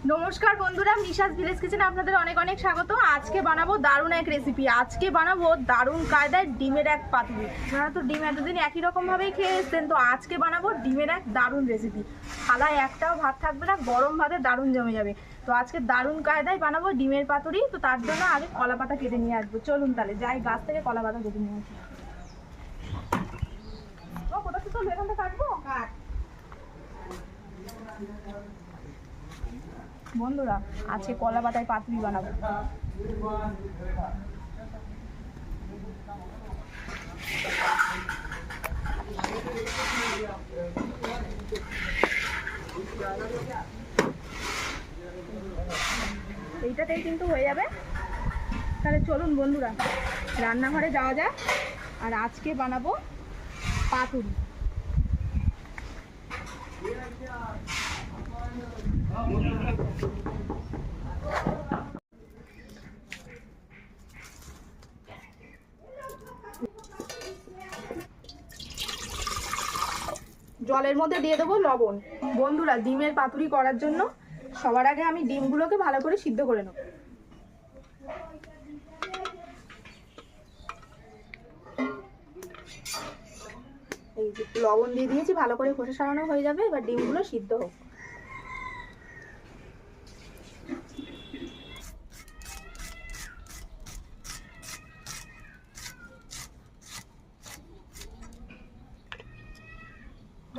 নমস্কার বন্ধুরা, মিশাস ভিলেজ কিচেনে আপনাদের অনেক অনেক স্বাগত। আজকে বানাবো দারুণ এক রেসিপি। আজকে বানাবো দারুণ কায়দায় ডিমের এক পাতুরি। আপনারা তো ডিম এতদিন একই রকমভাবেই খেয়ে এসছেন, তো আজকে বানাবো ডিমের এক দারুণ রেসিপি। থালায় একটাও ভাত থাকবে না, গরম ভাতে দারুণ জমে যাবে। তো আজকে দারুণ কায়দায় বানাবো ডিমের পাতুরি। তো তার জন্য আগে কলা পাতা কেটে নিয়ে আসবো। চলুন তাহলে যাই, গাছ থেকে কলা পাতা কেটে নিয়ে আসবো। ও কোথা থেকে চলবে, এখানটা কাটবো। বন্ধুরা, আজকে কলা পাতায় পাতুরি বানাবো। এইটাতেই কিন্তু হয়ে যাবে। তাহলে চলুন বন্ধুরা, রান্নাঘরে যাওয়া যাক। আর আজকে বানাবো পাতুরি। জলের মধ্যে দিয়ে দেবো লবণ। বন্ধুরা, ডিমের পাতুরি করার জন্য সবার আগে আমি ডিমগুলোকে ভালো করে সিদ্ধ করে নেব। এই যে লবণ দিয়ে দিয়েছি, ভালো করে খোসা ছাড়ানো হয়ে যাবে। এবার ডিমগুলো সিদ্ধ হোক।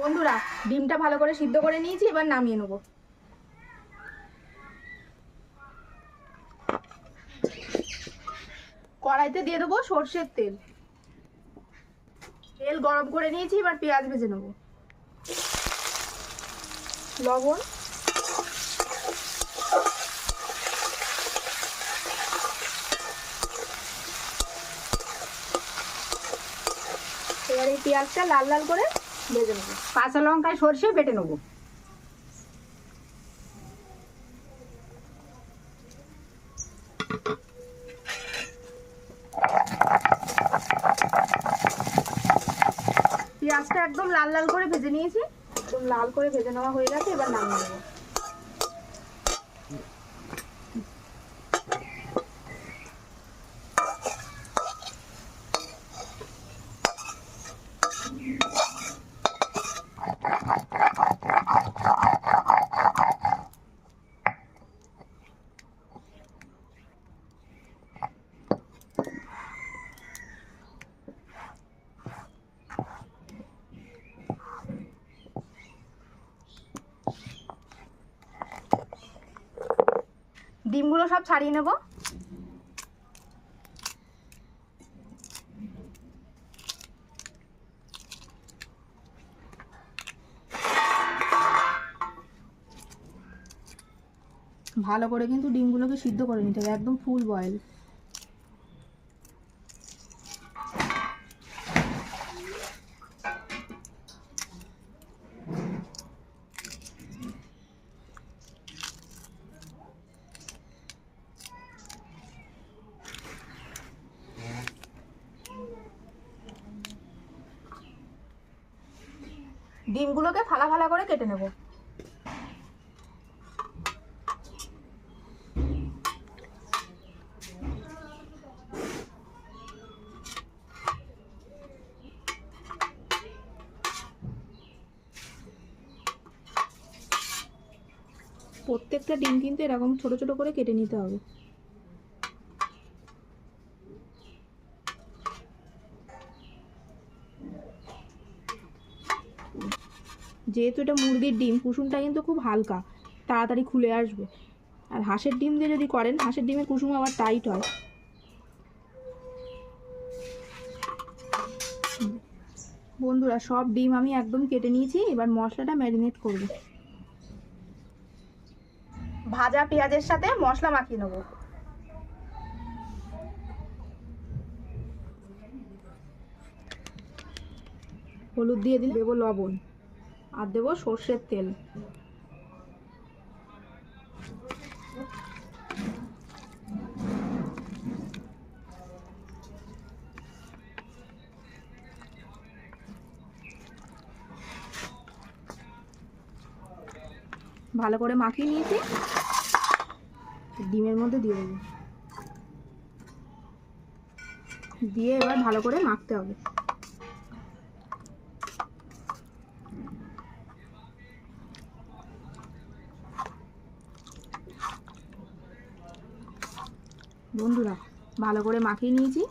বন্ধুরা, ডিমটা ভালো করে সিদ্ধ করে নিয়েছি, এবার নামিয়ে নেব। কড়াইতে দিয়ে দেবো সর্ষের তেল। তেল গরম করে নিয়েছি, এবার পেঁয়াজ ভেজে নেব। লবণ, এবার এই পেঁয়াজটা লাল লাল করে ভেজে নেব। কাঁচা লঙ্কায় সর্ষে বেটে নেবো। পেঁয়াজটা একদম লাল লাল করে ভেজে নিয়েছি, একদম লাল করে ভেজে নেওয়া হয়ে গেছে। এবার নামিয়ে নেব। ডিমগুলো সব ছাড়িয়ে নেব। ভালো করে কিন্তু ডিমগুলোকে সিদ্ধ করে নিতে হবে, একদম ফুল বয়েল। ডিমগুলোকে ফালা ফালা করে কেটে নেব। প্রত্যেকটা ডিম কিন্তু এরকম ছোট ছোট করে কেটে নিতে হবে। যেহেতু এটা মুরগির ডিম, কুসুমটা কিন্তু খুব হালকা, তাড়াতাড়ি খুলে আসবে। আর হাঁসের ডিম দিয়ে যদি করেন, হাঁসের ডিমের কুসুম আবার টাইট হয়। বন্ধুরা, সব ডিম আমি একদম কেটে নিয়েছি। এবার মশলাটা ম্যারিনেট করব। ভাজা পেঁয়াজের সাথে মশলা মাখিয়ে নেব। হলুদ দিয়ে দিলে দেবো লবণ, আর দেবো সর্ষের তেল। ভালো করে মাখিয়ে নিয়েছি। ডিমের মধ্যে দিয়ে দেবো, দিয়ে এবার ভালো করে মাখতে হবে। বন্ধুরা ভালো করে মাখিয়ে নিয়েছি।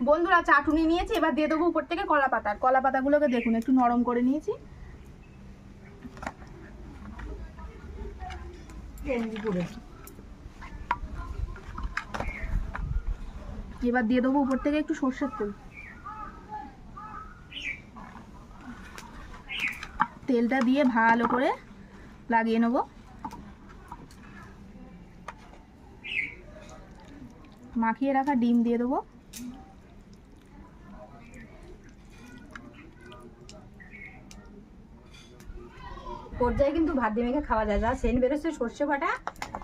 বন্ধুরা চাটুনি নিয়েছি, এবার দিয়ে দেবো উপর থেকে কলা পাতা। কলা পাতাগুলোকে দেখুন একটু নরম করে নিয়েছি। এবার দিয়ে দেবো উপর থেকে একটু সর্ষের তেল। তেলটা দিয়ে ভালো করে লাগিয়ে নেব। মাখিয়ে রাখা ডিম দিয়ে দেবো। পর্যায়ে কিন্তু ভাত দিয়ে মেখে খাওয়া যায়। যা সেন্ট বেরোচ্ছে সর্ষে বাটা,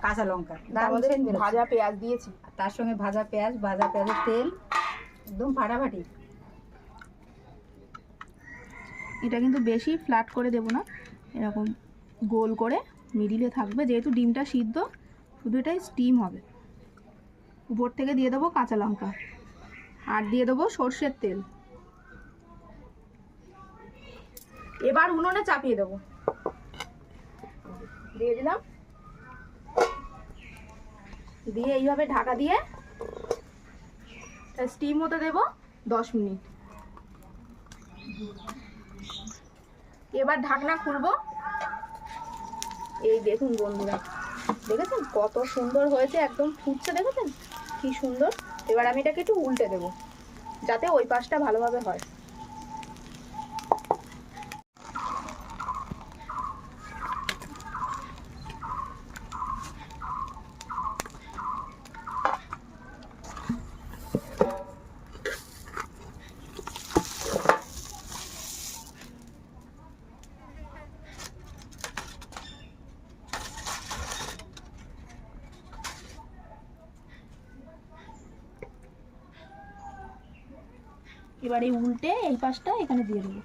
কাঁচা লঙ্কা, দারুণ সেন্ট বেরোচ্ছে। ভাজা পেঁয়াজ দিয়েছি, আর তার সঙ্গে ভাজা পেঁয়াজের তেল, একদম ফাটাফাটি। এটা কিন্তু বেশি ফ্ল্যাট করে দেব না, এরকম গোল করে মিডিলে থাকবে, যেহেতু ডিমটা সিদ্ধ, শুধু এটাই স্টিম হবে। উপর থেকে দিয়ে দেবো কাঁচা লঙ্কা আর দিয়ে দেবো সর্ষের তেল। এবার উনুনে চাপিয়ে দেবো, দিয়ে দিলাম, দিয়ে এইভাবে ঢাকা দিয়ে স্টিম হতে দেবো 10 মিনিট। এবার ঢাকনা খুলবো। এই দেখুন বন্ধুরা, দেখেছেন কত সুন্দর হয়েছে, একদম ফুটছে, দেখেছেন কি সুন্দর। এবার আমি এটাকে একটু উল্টে দেবো যাতে ওই পাশটা ভালোভাবে হয়। এবার এই উল্টে এই পাশটা এখানে দিয়ে দেবো।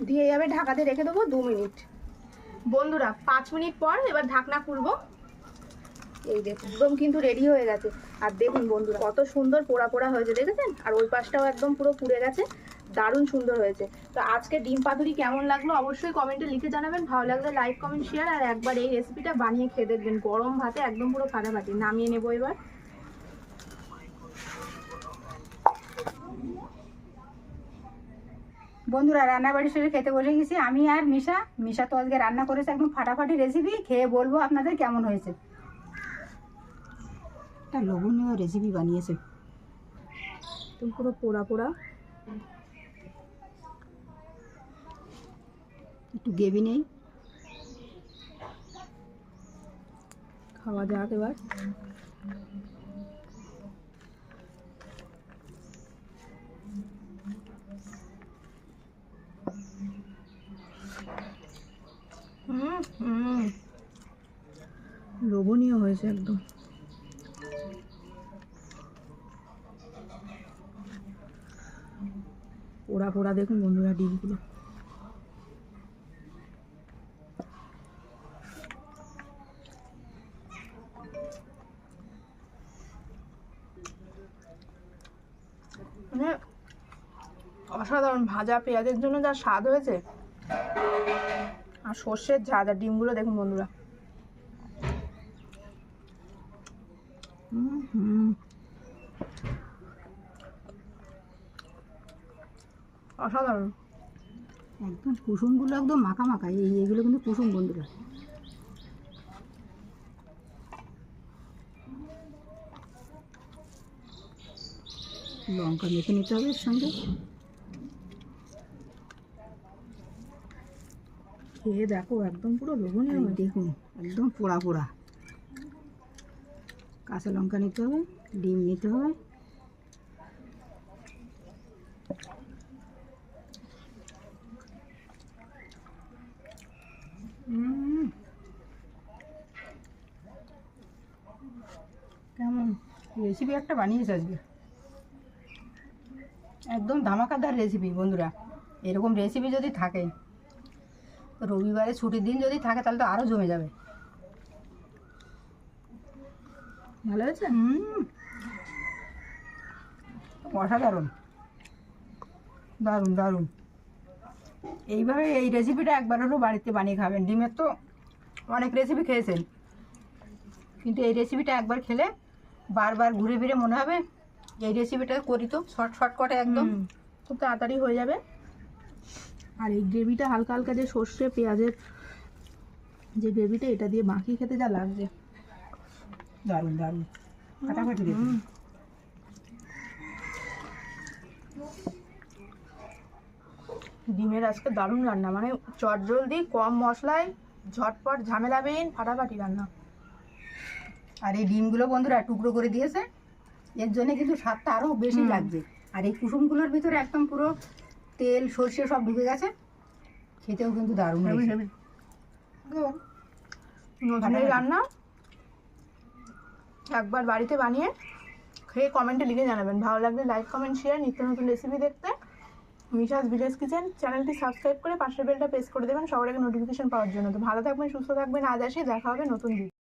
দিয়ে এইভাবে ঢাকা দিয়ে রেখে দেবো 2 মিনিট। বন্ধুরা 5 মিনিট পর এবার ঢাকনা খুলবো। এই দেখুন একদম কিন্তু রেডি হয়ে গেছে। আর দেখুন বন্ধুরা কত সুন্দর পোড়া পোড়া হয়েছে, দেখেছেন? আর ওই পাশটাও একদম পুরো পুড়ে গেছে, দারুণ সুন্দর হয়েছে। তো আজকে ডিম পাতুরি কেমন লাগলো অবশ্যই কমেন্টে লিখে জানাবেন। ভালো লাগলে লাইক কমেন্ট শেয়ার, আর একবার এই রেসিপিটা বানিয়ে খেয়ে দেখবেন, গরম ভাতে একদম পুরো ফাটাফাটি। নামিয়ে নেবো এবার। বন্ধুরা রান্নাবাড়ি সেরে খেতে বসে গেছি আমি আর মিশা তো আজকে রান্না করেছে একদম ফাটাফাটি রেসিপি। খেয়ে বলবো আপনাদের কেমন হয়েছে। একটা লোভনীয় রেসিপি বানিয়েছে, একদম পুরো পোড়া পোড়া, একটু গ্রেভি নেই। খাওয়া যাক এবার। লোভনীয় হয়েছে একদম। পোড়া পোড়া দেখুন বন্ধুরা ডিমগুলো। মানে অসাধারণ, ভাজা পেঁয়াজের জন্য যা স্বাদ হয়েছে, আর সর্ষের ঝাঁজ, আর ডিমগুলো দেখুন বন্ধুরা। অসাধারণ। একদম কুসুমগুলো একদম মাখা মাখা, এইগুলো কিন্তু কুসুম বন্ধুরা। লঙ্কা মেখে নিতে হবে এর সঙ্গে। খেয়ে দেখো একদম পুরো লোভনীয় হয়েছে। দেখুন একদম পোড়া পোড়া। কাঁচা লঙ্কা নিতে হবে, ডিম নিতে হবে, কেমন রেসিপি একটা বানিয়েছে আজকে, একদম ধামাকাদার রেসিপি বন্ধুরা। এরকম রেসিপি যদি থাকে, রবিবারে ছুটির দিন যদি থাকে, তাহলে তো আরও জমে যাবে। ভালো হয়েছে? অসাধারণ, দারুণ দারুণ। এইভাবে এই রেসিপিটা একবার হলেও বাড়িতে বানিয়ে খাবেন। ডিমের তো অনেক রেসিপি খেয়েছেন, কিন্তু এই রেসিপিটা একবার খেলে বারবার ঘুরে ফিরে মনে হবে এই রেসিপিটা করি তো, শর্টকাটে একদম। খুব তাড়াতাড়ি হয়ে যাবে। আর এই গ্রেভিটা হালকা হালকা যে সর্ষে পেঁয়াজের যে গ্রেভিটা, এটা দিয়ে মাখিয়ে খেতে যা লাগছে, দারুণ দারুণ, ফাটাফাটি রেসিপি। ডিমের আজকে দারুণ রান্না, মানে চটজলদি, কম মশলায়, ঝটপট, ঝামেলাবিহীন, ফাটাফাটি রান্না। আর এই ডিমগুলো বন্ধুরা টুকরো করে দিয়েছে, এর জন্য কিন্তু স্বাদটা আরও বেশি লাগছে। আর এই কুসুমগুলোর ভিতরে একদম পুরো তেল সর্ষে সব ঢুকে গেছে, খেতেও কিন্তু দারুণ হয়েছে। নতুন এই রান্না একবার বাড়িতে বানিয়ে খেয়ে কমেন্টে লিখে জানাবেন। ভালো লাগলে লাইক, কমেন্ট, শেয়ার। নিত্য নতুন রেসিপি দেখতে মিশাস ভিলেজ কিচেন চ্যানেলটি সাবস্ক্রাইব করে পাশের বেলটা প্রেস করে দেবেন সবার আগে নোটিফিকেশন পাওয়ার জন্য। তো ভালো থাকবেন, সুস্থ থাকবেন। আজ আসি, দেখা হবে নতুন ভিডিও।